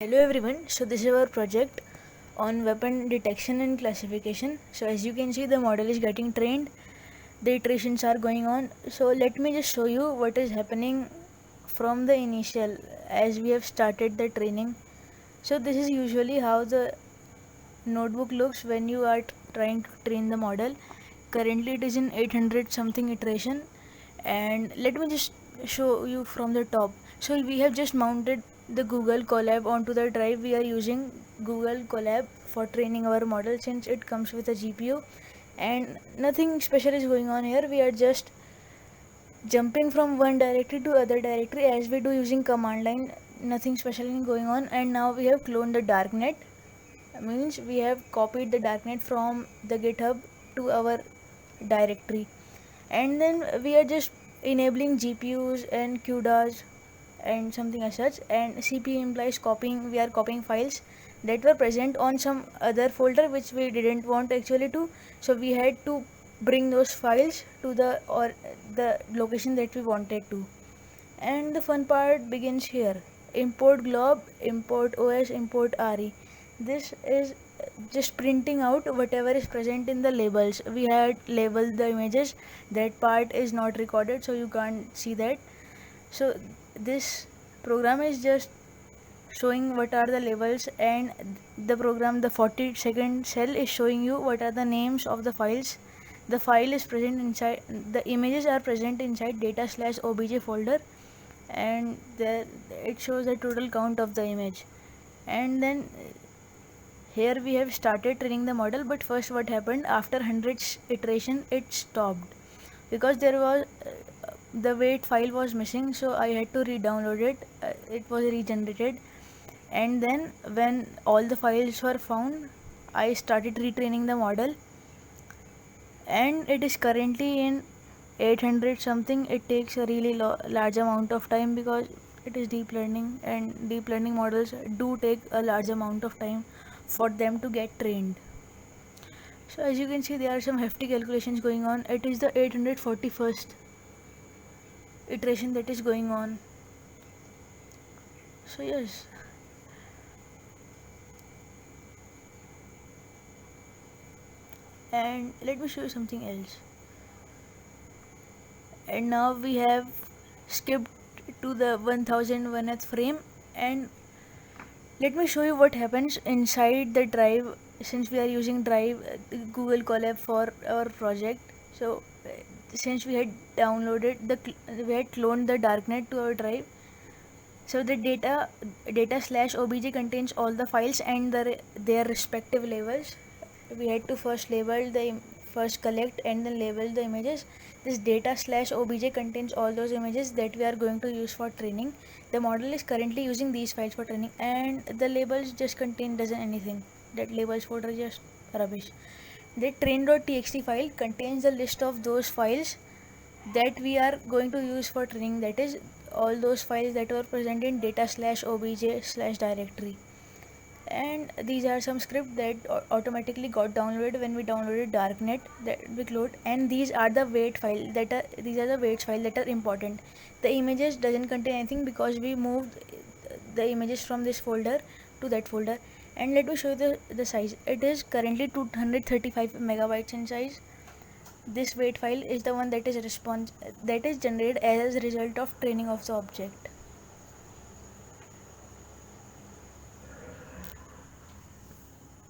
Hello everyone, so this is our project on weapon detection and classification. So as you can see, the model is getting trained, the iterations are going on. So let me just show you what is happening from the initial as we have started the training. So this is usually how the notebook looks when you are trying to train the model. Currently it is in 800 something iteration, and let me just show you from the top. So we have just mounted the Google Colab onto the drive. We are using Google Colab for training our model since it comes with a GPU, and nothing special is going on here. We are just jumping from one directory to other directory as we do using command line. Nothing special is going on. And now we have cloned the darknet, means we have copied the darknet from the GitHub to our directory, and then we are just enabling GPUs and CUDAs and something as such. And CPU implies copying, we are copying files that were present on some other folder which we didn't want actually to, so we had to bring those files to the location that we wanted to. And the fun part begins here: import glob, import os, import re. This is just printing out whatever is present in the labels. We had labeled the images, that part is not recorded so you can't see that. So this program is just showing what are the labels, and the program, the 40-second cell, is showing you what are the names of the files. The file is present inside, the images are present inside data/obj folder, and there it shows the total count of the image. And then here we have started training the model, but first what happened, after hundreds iteration it stopped because there was the weight file was missing, so I had to re-download it. It was regenerated, and then when all the files were found, I started retraining the model, and it is currently in 800 something. It takes a really large amount of time because it is deep learning, and deep learning models do take a large amount of time for them to get trained. So as you can see, there are some hefty calculations going on. It is the 841st iteration that is going on. So yes, and let me show you something else. And now we have skipped to the 1001th frame, and let me show you what happens inside the drive. Since we are using drive, Google Colab for our project, so since we had downloaded we had cloned the darknet to our drive, so the data/obj contains all the files and their respective labels. We had to first label the first collect and then label the images. This data/obj contains all those images that we are going to use for training. The model is currently using these files for training, and the labels just contain doesn't anything. That labels folder is just rubbish. The train.txt file contains the list of those files that we are going to use for training, that is all those files that were present in data/obj/directory. And these are some scripts that automatically got downloaded when we downloaded darknet that we cloned. And these are the weight file that are these are the weights file that are important. The images doesn't contain anything because we moved the images from this folder to that folder. And let me show you the size. It is currently 235 megabytes in size. This weight file is the one that is generated as a result of training of the object.